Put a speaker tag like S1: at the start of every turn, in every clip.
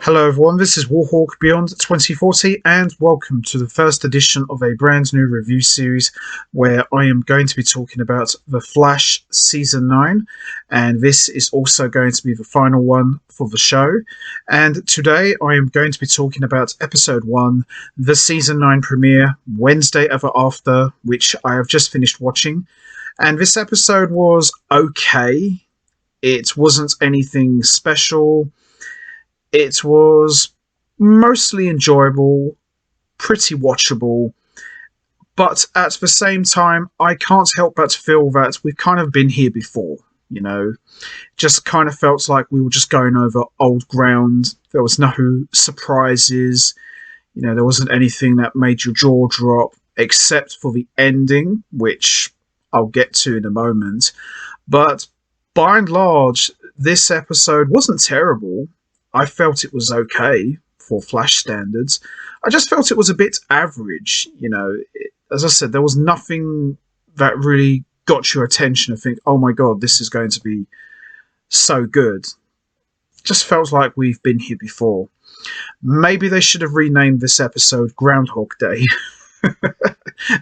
S1: Hello everyone, this is Warhawk Beyond 2040 and welcome to the first edition of a brand new review series where I am going to be talking about The Flash Season 9, and this is also going to be the final one for the show. And today I am going to be talking about Episode 1, the Season 9 premiere, Wednesday Ever After, which I have just finished watching. And this episode was okay. It wasn't anything special. It was mostly enjoyable, pretty watchable, but at the same time, I can't help but feel that we've kind of been here before, you know. Just kind of felt like we were just going over old ground. There was no surprises, you know, there wasn't anything that made your jaw drop, except for the ending, which I'll get to in a moment. But by and large, this episode wasn't terrible. I felt it was okay for Flash standards. I just felt it was a bit average, you know. As I said, there was nothing that really got your attention to think, oh my god, this is going to be so good. Just felt like we've been here before. Maybe they should have renamed this episode Groundhog Day.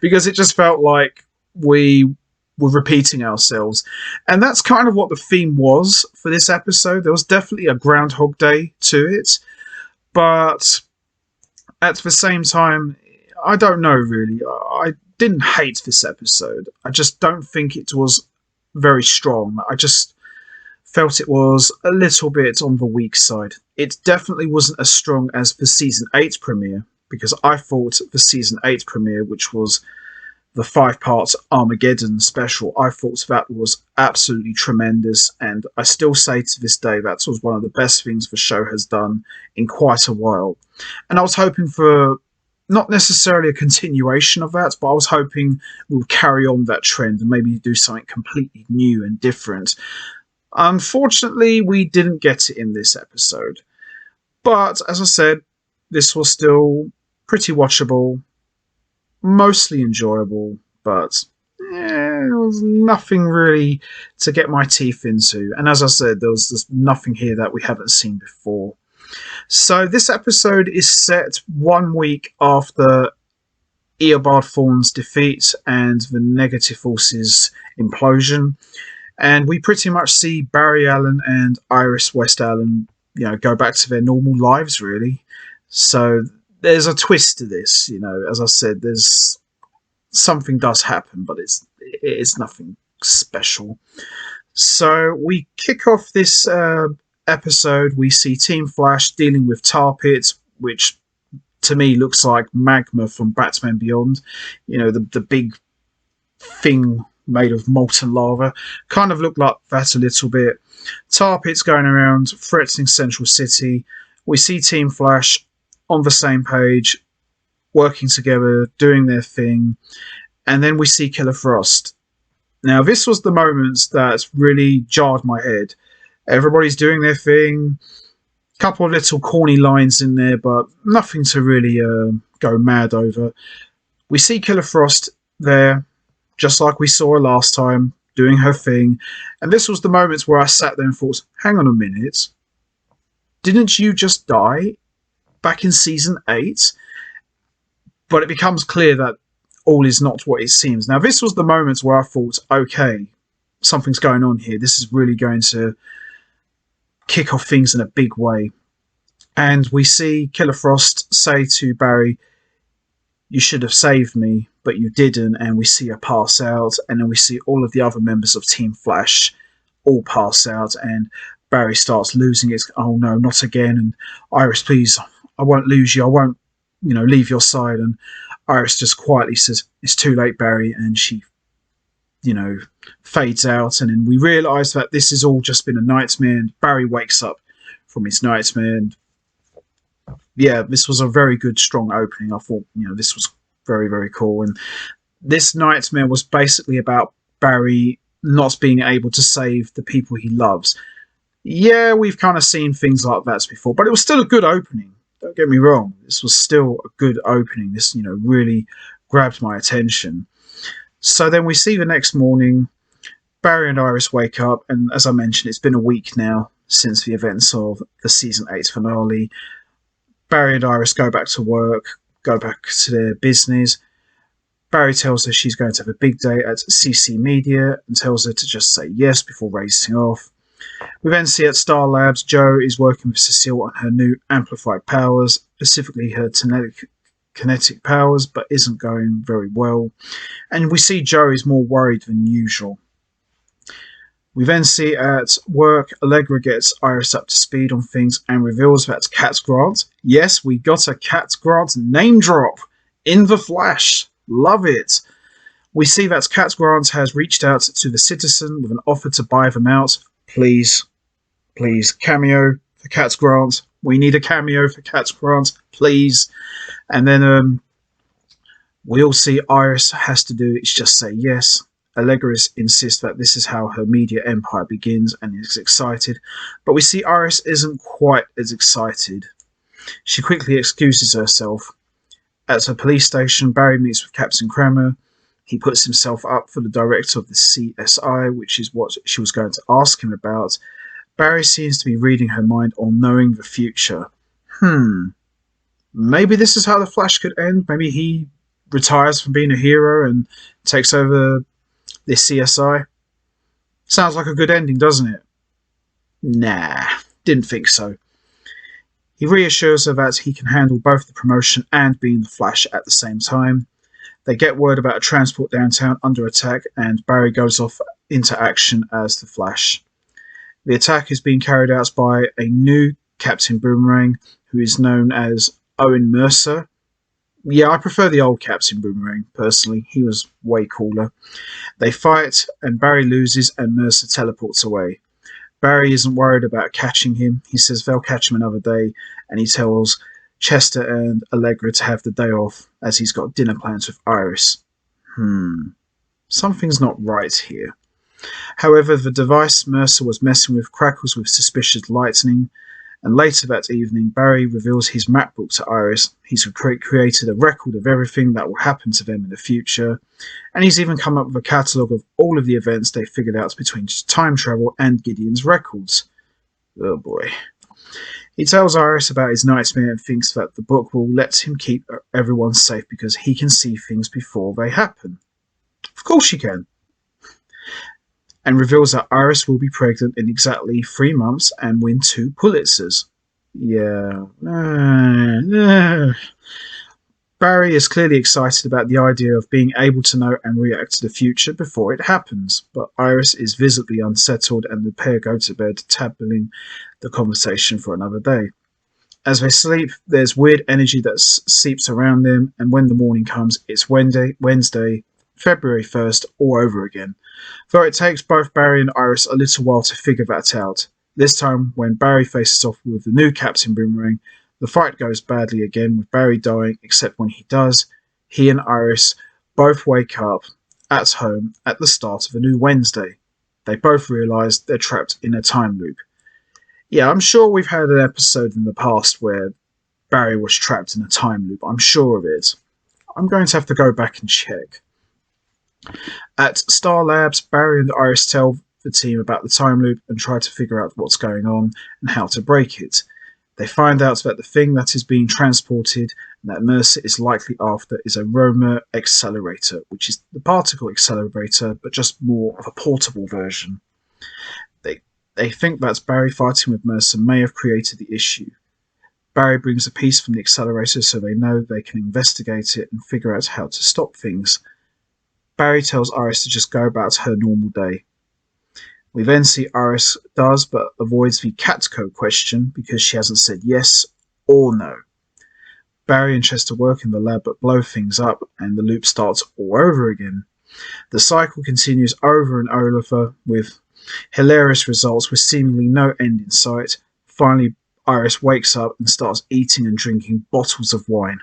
S1: Because it just felt like we were repeating ourselves. And that's kind of what the theme was for this episode. There was definitely a Groundhog Day to it. But at the same time, I don't know really. I didn't hate this episode. I just don't think it was very strong. I just felt it was a little bit on the weak side. It definitely wasn't as strong as the Season 8 premiere, because I thought the Season 8 premiere, which was the 5-part Armageddon special, I thought that was absolutely tremendous, and I still say to this day that was one of the best things the show has done in quite a while. And I was hoping for not necessarily a continuation of that, but I was hoping we would carry on that trend and maybe do something completely new and different. Unfortunately, we didn't get it in this episode. But, as I said, this was still pretty watchable, mostly enjoyable, but there was nothing really to get my teeth into. And as I said, there was just nothing here that we haven't seen before. So this episode is set 1 week after Eobard Thawne's defeat and the Negative Forces implosion. And we pretty much see Barry Allen and Iris West Allen, you know, go back to their normal lives, really. So there's a twist to this, you know. As I said, there's something does happen, but it's nothing special. So we kick off this episode. We see Team Flash dealing with Tar Pit, which to me looks like magma from Batman Beyond. You know, the big thing made of molten lava. Kind of looked like that a little bit. Tar Pit's going around threatening Central City. We see Team Flash on the same page, working together, doing their thing, and then we see Killer Frost. Now, this was the moment that really jarred my head. Everybody's doing their thing, couple of little corny lines in there, but nothing to really go mad over. We see Killer Frost there, just like we saw her last time, doing her thing, and this was the moment where I sat there and thought, hang on a minute, didn't you just die back in Season 8? But it becomes clear that all is not what it seems. Now, this was the moment where I thought, okay, something's going on here. This is really going to kick off things in a big way. And we see Killer Frost say to Barry, you should have saved me, but you didn't. And we see her pass out. And then we see all of the other members of Team Flash all pass out. And Barry starts losing it. Oh, no, not again. And Iris, please, I won't lose you. I won't, you know, leave your side. And Iris just quietly says, it's too late, Barry. And she, you know, fades out. And then we realise that this has all just been a nightmare. And Barry wakes up from his nightmare. And yeah, this was a very good, strong opening. I thought, you know, this was very, very cool. And this nightmare was basically about Barry not being able to save the people he loves. Yeah, we've kind of seen things like that before, but it was still a good opening. Don't get me wrong. This was still a good opening. This, you know, really grabbed my attention. So then we see the next morning, Barry and Iris wake up, and as I mentioned, it's been a week now since the events of the season 8 finale. Barry and Iris go back to work, go back to their business. Barry tells her she's going to have a big day at CC Media and tells her to just say yes before racing off. We then see at Star Labs, Jo is working with Cecile on her new amplified powers, specifically her kinetic powers, but isn't going very well. And we see Jo is more worried than usual. We then see at work, Allegra gets Iris up to speed on things and reveals that Cat Grant, yes, we got a Cat Grant name drop in The Flash. Love it. We see that Cat Grant has reached out to the Citizen with an offer to buy them out. Please, cameo for Cat Grant. We need a cameo for Cat Grant, please. And then we all see Iris has to do is just say yes. Allegra insists that this is how her media empire begins and is excited, but we see Iris isn't quite as excited. She quickly excuses herself. At her police station, Barry meets with Captain Kramer. He puts himself up for the director of the CSI, which is what she was going to ask him about. Barry seems to be reading her mind or knowing the future. Maybe this is how the Flash could end. Maybe he retires from being a hero and takes over this CSI. Sounds like a good ending, doesn't it? Nah, didn't think so. He reassures her that he can handle both the promotion and being the Flash at the same time. They get word about a transport downtown under attack, and Barry goes off into action as the Flash. The attack is being carried out by a new Captain Boomerang, who is known as Owen Mercer. Yeah, I prefer the old Captain Boomerang, personally. He was way cooler. They fight, and Barry loses, and Mercer teleports away. Barry isn't worried about catching him. He says they'll catch him another day, and he tells Chester and Allegra to have the day off, as he's got dinner plans with Iris. Something's not right here. However, the device Mercer was messing with crackles with suspicious lightning, and later that evening, Barry reveals his map book to Iris. He's created a record of everything that will happen to them in the future, and he's even come up with a catalogue of all of the events they figured out between time travel and Gideon's records. Oh boy. He tells Iris about his nightmare and thinks that the book will let him keep everyone safe because he can see things before they happen. Of course you can. And reveals that Iris will be pregnant in exactly 3 months and win 2 Pulitzers. Yeah. Barry is clearly excited about the idea of being able to know and react to the future before it happens, but Iris is visibly unsettled and the pair go to bed, tabling the conversation for another day. As they sleep, there's weird energy that seeps around them, and when the morning comes, it's Wednesday, February 1st, all over again. Though it takes both Barry and Iris a little while to figure that out. This time, when Barry faces off with the new Captain Boomerang, the fight goes badly again, with Barry dying, except when he does, he and Iris both wake up at home at the start of a new Wednesday. They both realise they're trapped in a time loop. Yeah, I'm sure we've had an episode in the past where Barry was trapped in a time loop. I'm sure of it. I'm going to have to go back and check. At Star Labs, Barry and Iris tell the team about the time loop and try to figure out what's going on and how to break it. They find out that the thing that is being transported and that Mercer is likely after is a Roma accelerator, which is the particle accelerator, but just more of a portable version. They think that Barry fighting with Mercer may have created the issue. Barry brings a piece from the accelerator so they know they can investigate it and figure out how to stop things. Barry tells Iris to just go about her normal day. We then see Iris does, but avoids the Catco question because she hasn't said yes or no. Barry and Chester work in the lab but blow things up, and the loop starts all over again. The cycle continues over and over with hilarious results with seemingly no end in sight. Finally, Iris wakes up and starts eating and drinking bottles of wine.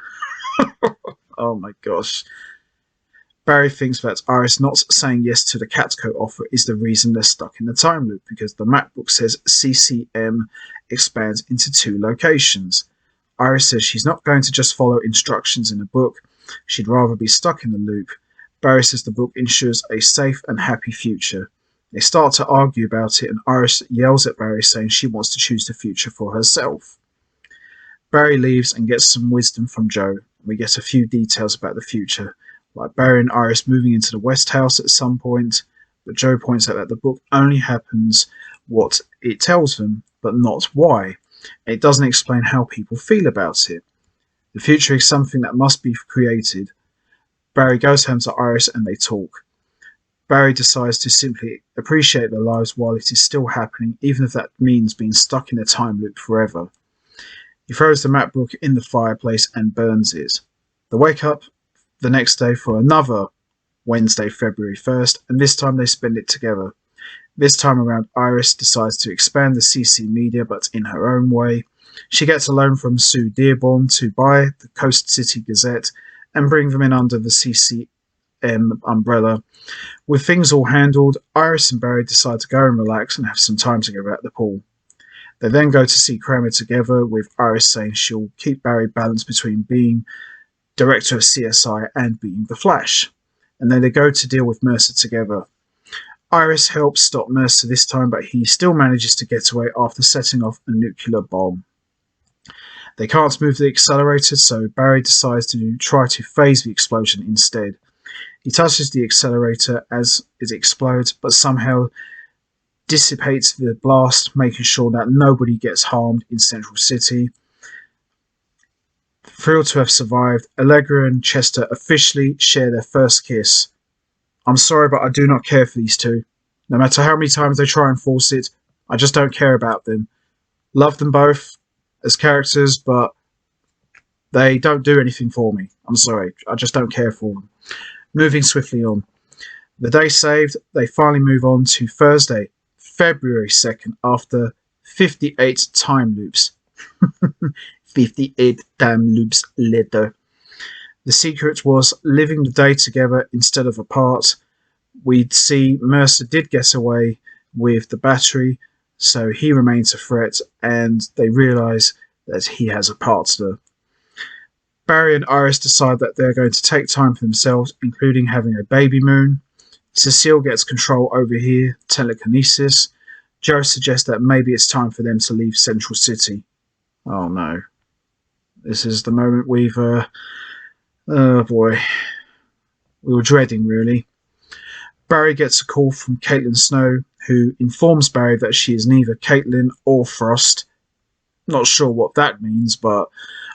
S1: Oh my gosh. Barry thinks that Iris not saying yes to the Catco offer is the reason they're stuck in the time loop, because the map book says CCM expands into 2 locations. Iris says she's not going to just follow instructions in a book. She'd rather be stuck in the loop. Barry says the book ensures a safe and happy future. They start to argue about it, and Iris yells at Barry saying she wants to choose the future for herself. Barry leaves and gets some wisdom from Joe. We get a few details about the future, like Barry and Iris moving into the West House at some point, but Joe points out that the book only happens what it tells them, but not why. It doesn't explain how people feel about it. The future is something that must be created. Barry goes home to Iris and they talk. Barry decides to simply appreciate their lives while it is still happening, even if that means being stuck in a time loop forever. He throws the map book in the fireplace and burns it. They wake up the next day for another Wednesday, February 1st, and this time they spend it together. This time around, Iris decides to expand the CC media, but in her own way. She gets a loan from Sue Dearborn to buy the Coast City Gazette and bring them in under the CCM umbrella. With things all handled, Iris and Barry decide to go and relax and have some time together at the pool. They then go to see Kramer together, with Iris saying she'll keep Barry balanced between being director of CSI and being the Flash. And then they go to deal with Mercer together. Iris helps stop Mercer this time, but he still manages to get away after setting off a nuclear bomb. They can't move the accelerator, so Barry decides to try to phase the explosion instead. He touches the accelerator as it explodes, but somehow dissipates the blast, making sure that nobody gets harmed in Central City. Thrilled to have survived, Allegra and Chester officially share their first kiss. I'm sorry, but I do not care for these two. No matter how many times they try and force it, I just don't care about them. Love them both as characters, but they don't do anything for me. I'm sorry, I just don't care for them. Moving swiftly on. The day saved, they finally move on to Thursday, February 2nd, after 58 time loops. 58 time loops later. The secret was living the day together instead of apart. We'd see Mercer did get away with the battery, so he remains a threat, and they realise that he has a partner. Barry and Iris decide that they're going to take time for themselves, including having a baby moon. Cecile gets control over here, telekinesis. Joe suggests that maybe it's time for them to leave Central City. Oh no. This is the moment we've... oh boy. We were dreading, really. Barry gets a call from Caitlin Snow, who informs Barry that she is neither Caitlin or Frost. Not sure what that means, but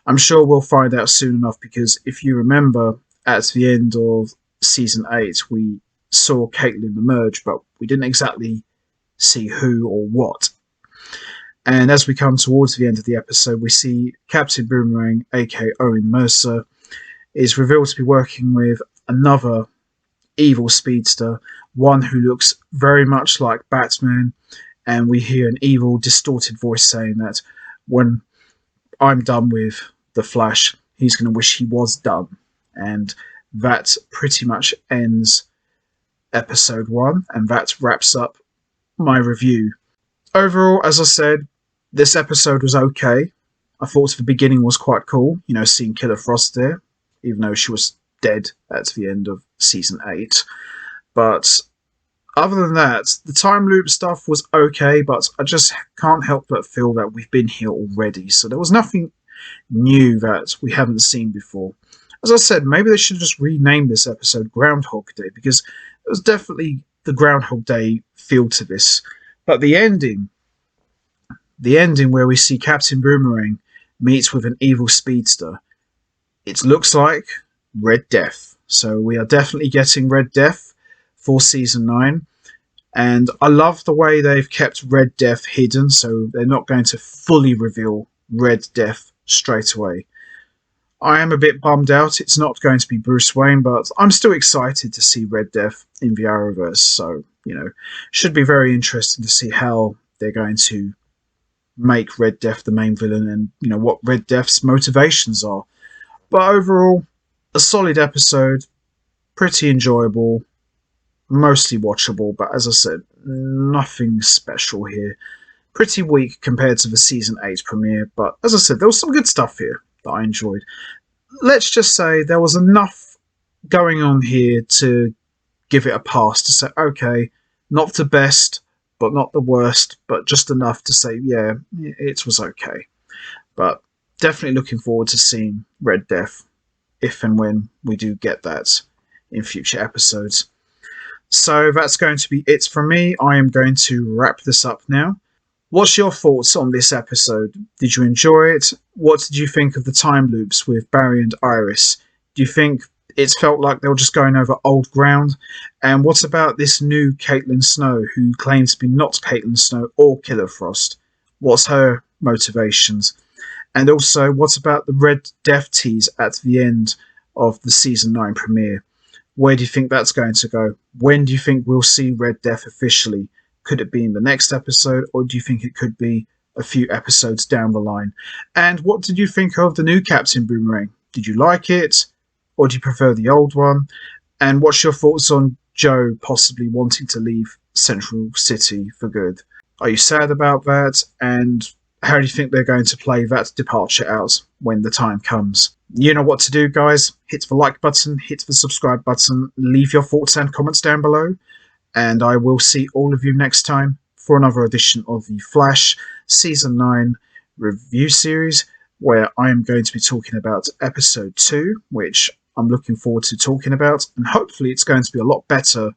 S1: I'm sure we'll find out soon enough, because if you remember, at the end of Season 8, we saw Caitlin emerge, but we didn't exactly see who or what. And as we come towards the end of the episode, we see Captain Boomerang, aka Owen Mercer, is revealed to be working with another evil speedster, one who looks very much like Batman, and we hear an evil, distorted voice saying that when I'm done with the Flash, he's going to wish he was done. And that pretty much ends episode 1, and that wraps up my review. Overall, as I said, this episode was okay. I thought the beginning was quite cool, seeing Killer Frost there, even though she was dead at the end of Season 8. But other than that, the time loop stuff was okay, but I just can't help but feel that we've been here already. So there was nothing new that we haven't seen before. As I said, maybe they should just rename this episode Groundhog Day, because it was definitely the Groundhog Day feel to this. But the ending where we see Captain Boomerang meets with an evil speedster, it looks like Red Death. So we are definitely getting Red Death for Season 9. And I love the way they've kept Red Death hidden, so they're not going to fully reveal Red Death straight away. I am a bit bummed out it's not going to be Bruce Wayne, but I'm still excited to see Red Death in the Arrowverse. So, should be very interesting to see how they're going to make Red Death the main villain, and what Red Death's motivations are. But overall, a solid episode, pretty enjoyable, mostly watchable, but as I said, nothing special here. Pretty weak compared to the Season 8 premiere, but as I said, there was some good stuff here that I enjoyed. Let's just say there was enough going on here to give it a pass, to say, okay, Not the best, but not the worst, but just enough to say, yeah, it was okay. But definitely looking forward to seeing Red Death if and when we do get that in future episodes. So that's going to be it from me. I am going to wrap this up now. What's your thoughts on this episode? Did you enjoy it? What did you think of the time loops with Barry and Iris? Do you think it felt like they were just going over old ground? And what about this new Caitlin Snow, who claims to be not Caitlin Snow or Killer Frost? What's her motivations? And also, what about the Red Death tease at the end of the Season 9 premiere? Where do you think that's going to go? When do you think we'll see Red Death officially? Could it be in the next episode, or do you think it could be a few episodes down the line? And what did you think of the new Captain Boomerang? Did you like it, or do you prefer the old one? And what's your thoughts on Joe possibly wanting to leave Central City for good? Are you sad about that? And how do you think they're going to play that departure out when the time comes? You know what to do, guys. Hit the like button, hit the subscribe button, leave your thoughts and comments down below, and I will see all of you next time for another edition of the Flash Season 9 review series, where I am going to be talking about Episode 2, which I'm looking forward to talking about, and hopefully it's going to be a lot better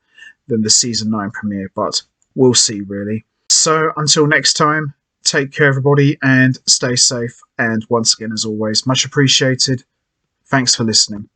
S1: than the Season 9 premiere, but we'll see, really. So, until next time, take care, everybody, and stay safe. And once again, as always, much appreciated. Thanks for listening.